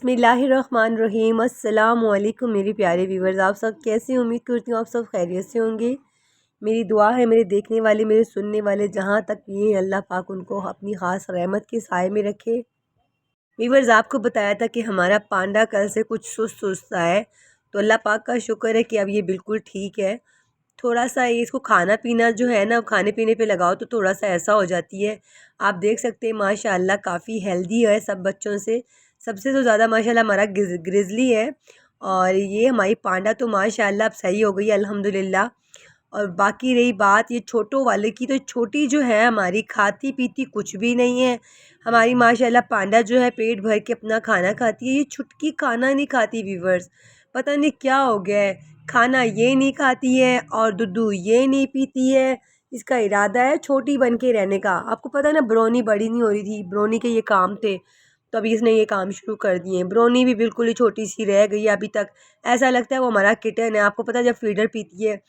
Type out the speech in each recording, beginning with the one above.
बिस्मिल्लाहिर्रहमानिर्रहीम। अस्सलामुअलैकुम मेरे प्यारे व्यूवर्स, आप सब कैसे हैं? उम्मीद करती हूँ आप सब खैरियत से होंगे। मेरी दुआ है मेरे देखने वाले, मेरे सुनने वाले जहाँ तक ये अल्लाह पाक उनको अपनी ख़ास रहमत के साए में रखे। व्यूवर्स, आपको बताया था कि हमारा पांडा कल से कुछ सुस्त सुस्त सा है, तो अल्लाह पाक का शुक्र है कि अब ये बिल्कुल ठीक है। थोड़ा सा ये इसको खाना पीना जो है ना, खाने पीने पे लगाओ तो थोड़ा सा ऐसा हो जाती है। आप देख सकते हैं माशाल्लाह काफ़ी हेल्दी है सब बच्चों से। सबसे तो ज़्यादा माशाल्लाह हमारा ग्रिज़ली है, और ये हमारी पांडा तो माशाल्लाह अब सही हो गई अल्हम्दुलिल्लाह। और बाकी रही बात ये छोटों वाले की, तो छोटी जो है हमारी खाती पीती कुछ भी नहीं है। हमारी माशाल्लाह पांडा जो है पेट भर के अपना खाना खाती है, ये छुटकी खाना नहीं खाती व्यूवर्स। पता नहीं क्या हो गया है, खाना ये नहीं खाती है और दूध ये नहीं पीती है। इसका इरादा है छोटी बन के रहने का। आपको पता है ना, ब्रोनी बड़ी नहीं हो रही थी, ब्रोनी के ये काम थे, तो अभी इसने ये काम शुरू कर दिए। ब्रोनी भी बिल्कुल ही छोटी सी रह गई है अभी तक, ऐसा लगता है वो हमारा किटन है। आपको पता है जब फीडर पीती है।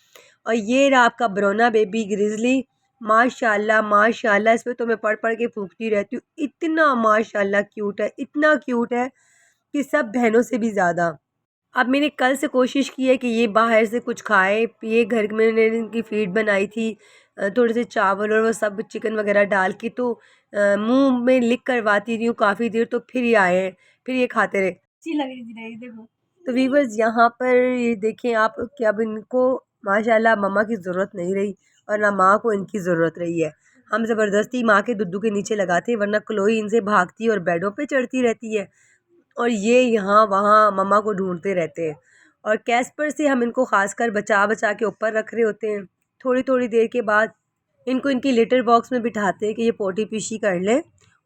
और ये रहा आपका ब्रोना बेबी ग्रिजली। माशाल्लाह माशाल्लाह, इस पर तो मैं पढ़ पढ़ के फूंकती रहती हूँ, इतना माशाल्लाह क्यूट है, इतना क्यूट है कि सब बहनों से भी ज़्यादा। अब मैंने कल से कोशिश की है कि ये बाहर से कुछ खाए पिए। घर में मैंने इनकी फीड बनाई थी, थोड़े से चावल और वो सब चिकन वगैरह डाल के, तो मुंह में लिक करवाती रही हूँ काफ़ी देर, तो फिर ये आए हैं, फिर ये खाते रहे। अच्छी लग रही थी देखो। तो वीवर्स यहाँ पर ये देखें आप कि अब इनको माशाल्लाह मम्मा की ज़रूरत नहीं रही, और ना माँ को इनकी ज़रूरत रही है। हम ज़बरदस्ती माँ के दुद्धू के नीचे लगाते, वरना क्लोई इनसे भागती और बेडों पे चढ़ती रहती है, और ये यहाँ वहाँ मम्मा को ढूंढते रहते हैं। और कैस्पर से हम इनको खासकर बचा बचा के ऊपर रख रहे होते हैं। थोड़ी थोड़ी देर के बाद इनको इनकी लिटर बॉक्स में बिठाते हैं कि ये पोटी पीशी कर लें,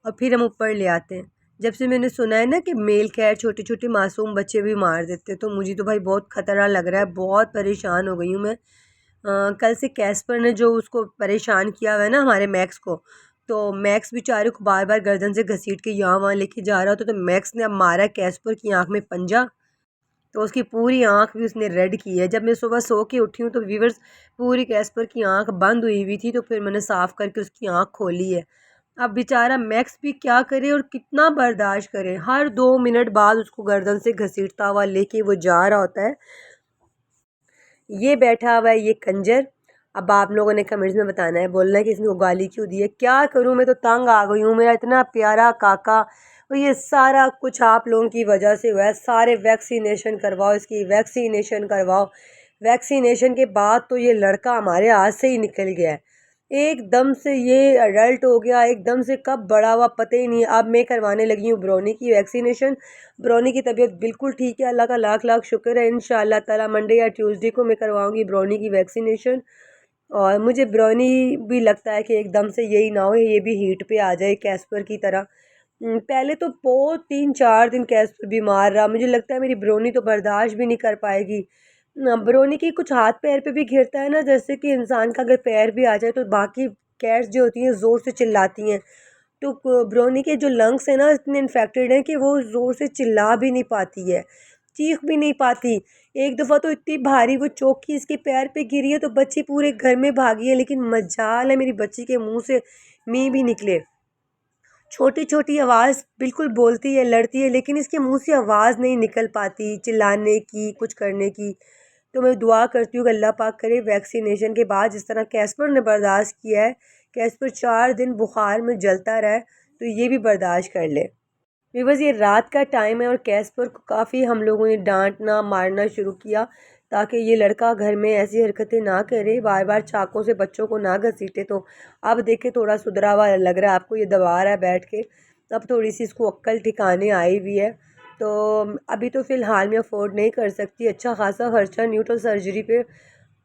और फिर हम ऊपर ले आते हैं। जब से मैंने सुना है ना कि मेल कैट छोटे छोटे मासूम बच्चे भी मार देते, तो मुझे तो भाई बहुत ख़तरा लग रहा है, बहुत परेशान हो गई हूँ मैं। कल से कैस्पर ने जो उसको परेशान किया हुआ है ना हमारे मैक्स को, तो मैक्स बेचारे को बार बार गर्दन से घसीट के यहाँ वहाँ लेके जा रहा होता, तो मैक्स ने अब मारा कैस्पर की आंख में पंजा, तो उसकी पूरी आंख भी उसने रेड की है। जब मैं सुबह सो के उठी हूँ तो व्यूवर्स पूरी कैस्पर की आंख बंद हुई हुई थी, तो फिर मैंने साफ़ करके उसकी आंख खोली है। अब बेचारा मैक्स भी क्या करे और कितना बर्दाश्त करे, हर 2 मिनट बाद उसको गर्दन से घसीटता हुआ लेके वो जा रहा होता है। ये बैठा हुआ है ये कंजर। अब आप लोगों ने कमेंट्स में बताना है, बोलना है कि इसने गाली क्यों दी है। क्या करूं, मैं तो तंग आ गई हूँ। मेरा इतना प्यारा काका, और ये सारा कुछ आप लोगों की वजह से हुआ है। सारे वैक्सीनेशन करवाओ, इसकी वैक्सीनेशन करवाओ। वैक्सीनेशन के बाद तो ये लड़का हमारे हाथ से ही निकल गया है। एकदम से ये अडल्ट हो गया, एकदम से कब बड़ा हुआ पता ही नहीं। अब मैं करवाने लगी हूँ ब्रोनी की वैक्सीनेशन। ब्रोनी की तबीयत बिल्कुल ठीक है, अल्लाह का लाख लाख शुक्र है। इंशाअल्लाह ताला मंडे या ट्यूसडे को मैं करवाऊँगी ब्रोनी की वैक्सीनेशन। और मुझे ब्रोनी भी लगता है कि एकदम से यही ना हो, ये भी हीट पे आ जाए कैस्पर की तरह। पहले तो बहुत 3-4 दिन कैस्पर बीमार रहा, मुझे लगता है मेरी ब्रोनी तो बर्दाश्त भी नहीं कर पाएगी। ब्रोनी की कुछ हाथ पैर पे भी गिरता है ना, जैसे कि इंसान का अगर पैर भी आ जाए तो बाकी कैट्स जो होती हैं ज़ोर से चिल्लाती हैं। तो ब्रोनी के जो लंग्स हैं ना इतने इन्फेक्टेड हैं कि वो ज़ोर से चिल्ला भी नहीं पाती है, चीख भी नहीं पाती। एक दफ़ा तो इतनी भारी वो चौकी इसके पैर पे गिरी है, तो बच्ची पूरे घर में भागी है, लेकिन मजाल है मेरी बच्ची के मुंह से मी भी निकले। छोटी छोटी आवाज़ बिल्कुल बोलती है, लड़ती है, लेकिन इसके मुंह से आवाज़ नहीं निकल पाती चिल्लाने की, कुछ करने की। तो मैं दुआ करती हूँ कि अल्लाह पाक करे वैक्सीनेशन के बाद जिस तरह कैस्पर ने बर्दाश्त किया है, कैस्पर 4 दिन बुखार में जलता रहा है, तो ये भी बर्दाश्त कर ले। बस ये रात का टाइम है, और कैस्पर को काफ़ी हम लोगों ने डांटना मारना शुरू किया, ताकि ये लड़का घर में ऐसी हरकतें ना करे, बार बार चाकों से बच्चों को ना घसीटे। तो अब देखे थोड़ा सुधरा हुआ लग रहा है आपको, ये दबा रहा है बैठ के, अब थोड़ी सी इसको अक्ल ठिकाने आई हुई है। तो अभी तो फ़िलहाल मैं अफोर्ड नहीं कर सकती अच्छा खासा खर्चा न्यूट्रल सर्जरी पे।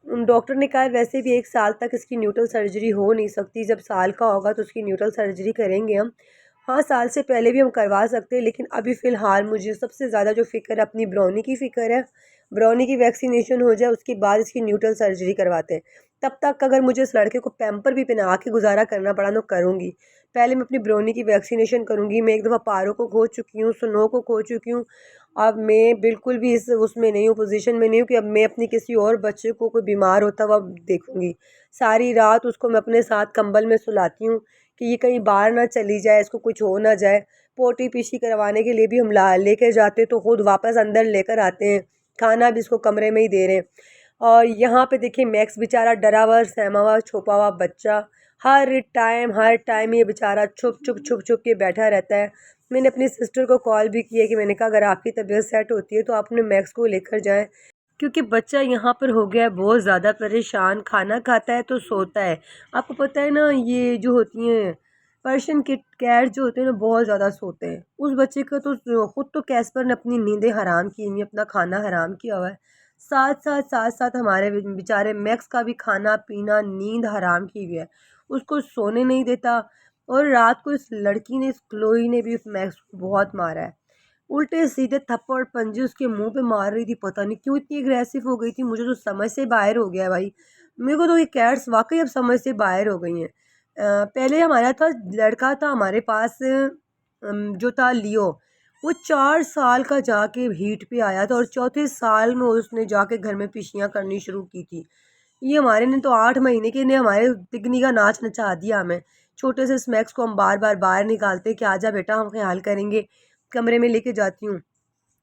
डॉक्टर ने कहा है वैसे भी 1 साल तक इसकी न्यूट्रल सर्जरी हो नहीं सकती, जब साल का होगा तो उसकी न्यूट्रल सर्जरी करेंगे हम। हाँ, साल से पहले भी हम करवा सकते हैं, लेकिन अभी फ़िलहाल मुझे सबसे ज़्यादा जो फ़िक्र है अपनी ब्रोनी की फ़िक्र है। ब्रोनी की वैक्सीनेशन हो जाए उसके बाद इसकी न्यूट्रल सर्जरी करवाते हैं। तब तक अगर मुझे इस लड़के को पैम्पर भी पहना के गुजारा करना पड़ा तो करूँगी। पहले मैं अपनी ब्रोनी की वैक्सीनेशन करूँगी। मैं एक दफ़ा पारो को खो चुकी हूँ, स्नो को खो चुकी हूँ, अब मैं बिल्कुल भी इस उसमें नहीं हूँ, पोजीशन में नहीं हूँ कि अब मैं अपनी किसी और बच्चे को कोई बीमार होता हुआ देखूँगी। सारी रात उसको मैं अपने साथ कंबल में सुलाती हूँ कि ये कहीं बाहर ना चली जाए, इसको कुछ हो ना जाए। पोटी पीशी करवाने के लिए भी हम ला लेकर जाते तो खुद वापस अंदर लेकर आते हैं, खाना भी इसको कमरे में ही दे रहे हैं। और यहाँ पे देखिए मैक्स बेचारा डरा हुआ, सहमा हुआ, छुपा हुआ बच्चा, हर टाइम ये बेचारा छुप के बैठा रहता है। मैंने अपनी सिस्टर को कॉल भी की है कि मैंने कहा अगर आपकी तबीयत सेट होती है तो आप अपने मैक्स को लेकर जाएं, क्योंकि बच्चा यहाँ पर हो गया है बहुत ज़्यादा परेशान। खाना खाता है तो सोता है। आपको पता है ना, ये जो होती हैं पर्शियन किट कैट जो होते हैं ना, बहुत ज़्यादा सोते हैं। उस बच्चे का तो खुद तो कैस्पर ने अपनी नींदें हराम की हुई, अपना खाना हराम किया हुआ है। साथ साथ हमारे बेचारे मैक्स का भी खाना पीना नींद हराम की हुई है, उसको सोने नहीं देता। और रात को इस लड़की ने, इस क्लोई ने भी उस मैक्स को बहुत मारा है। उल्टे सीधे थप्पड़ पंजे उसके मुंह पे मार रही थी। पता नहीं क्यों इतनी अग्रेसिव हो गई थी, मुझे तो समझ से बाहर हो गया है भाई। मेरे को तो ये कैट्स वाकई अब समझ से बाहर हो गई हैं। पहले हमारा था, लड़का था हमारे पास, जो था लियो, वो 4 साल का जाके हीट पे आया था और चौथे साल में उसने जाके घर में पिशियाँ करनी शुरू की थी। ये हमारे ने तो 8 महीने के ने हमारे तिगनी का नाच नचा दिया हमें। छोटे से स्नैक्स को हम बार बार बाहर निकालते कि आजा बेटा हम ख्याल करेंगे, कमरे में लेके जाती हूँ।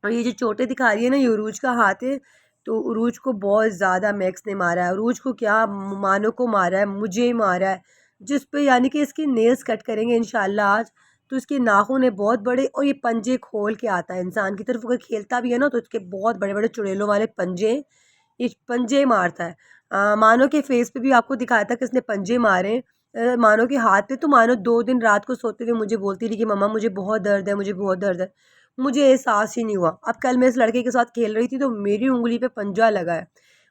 और ये जो चोटें दिखा रही है ना, ये उरूज का हाथ है। तो उरूज को बहुत ज़्यादा मैक्स ने मारा है। उरूज को क्या, मानो को मारा है, मुझे मारा है। जिस पे यानी कि इसके नेल्स कट करेंगे इंशाल्लाह आज। तो इसके नाखून है बहुत बड़े और ये पंजे खोल के आता है इंसान की तरफ। अगर खेलता भी है ना तो इसके बहुत बड़े बड़े चुड़ैलों वाले पंजे हैं, ये पंजे मारता है। मानो के फेस पे भी आपको दिखाया था कि इसने पंजे मारे हैं। मानो के हाथ पे तो मानो 2 दिन रात को सोते हुए मुझे बोलती रही कि मम्मा मुझे बहुत दर्द है, मुझे बहुत दर्द है। मुझे एहसास ही नहीं हुआ। अब कल मैं इस लड़के के साथ खेल रही थी तो मेरी उंगली पे पंजा लगा है।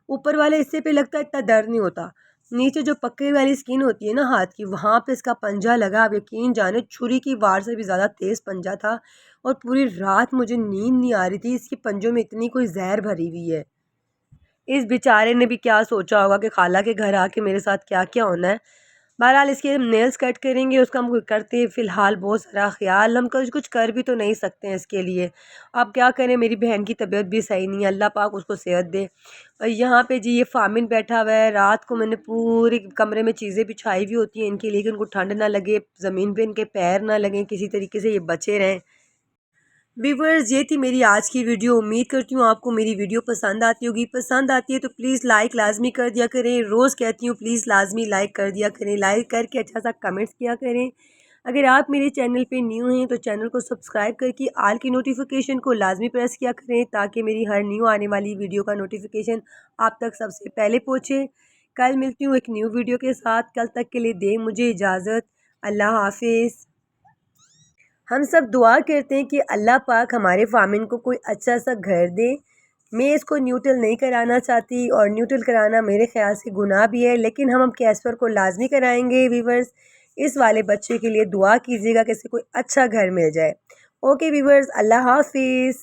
ऊपर वाले हिस्से पे लगता है इतना दर्द नहीं होता, नीचे जो पक्के वाली स्किन होती है ना हाथ की, वहाँ पे इसका पंजा लगा। आप यकीन जाने छुरी की वार से भी ज़्यादा तेज़ पंजा था। और पूरी रात मुझे नींद नहीं आ रही थी, इसके पंजों में इतनी कोई जहर भरी हुई है। इस बेचारे ने भी क्या सोचा होगा कि खाला के घर आके मेरे साथ क्या क्या होना है। बहरहाल इसके नेल्स कट करेंगे, उसका हम करते हैं फ़िलहाल बहुत सारा ख्याल। हम कुछ कर भी तो नहीं सकते हैं इसके लिए। अब क्या करें, मेरी बहन की तबीयत भी सही नहीं है, अल्लाह पाक उसको सेहत दे। और यहाँ पे जी ये फ़ामिन बैठा हुआ है। रात को मैंने पूरे कमरे में चीज़ें बिछाई हुई होती हैं इनके लिए कि उनको ठंड ना लगे, ज़मीन पे इनके पैर ना लगें, किसी तरीके से ये बचे रहें। व्यूवर्स, ये थी मेरी आज की वीडियो। उम्मीद करती हूँ आपको मेरी वीडियो पसंद आती होगी। पसंद आती है तो प्लीज़ लाइक लाजमी कर दिया करें। रोज़ कहती हूँ प्लीज़ लाजमी लाइक कर दिया करें, लाइक करके अच्छा सा कमेंट्स किया करें। अगर आप मेरे चैनल पे न्यू हैं तो चैनल को सब्सक्राइब करके आल की नोटिफिकेशन को लाजमी प्रेस किया करें, ताकि मेरी हर न्यू आने वाली वीडियो का नोटिफिकेशन आप तक सबसे पहले पहुँचे। कल मिलती हूँ एक न्यू वीडियो के साथ। कल तक के लिए दें मुझे इजाज़त। अल्लाह हाफिज़। हम सब दुआ करते हैं कि अल्लाह पाक हमारे फामिन को कोई अच्छा सा घर दे। मैं इसको न्यूट्रल नहीं कराना चाहती और न्यूट्रल कराना मेरे ख्याल से गुनाह भी है, लेकिन हम कैस्पर को लाजमी कराएंगे। वीवर्स, इस वाले बच्चे के लिए दुआ कीजिएगा कि इसे कोई अच्छा घर मिल जाए। ओके वीवर्स, अल्लाह हाफिज़।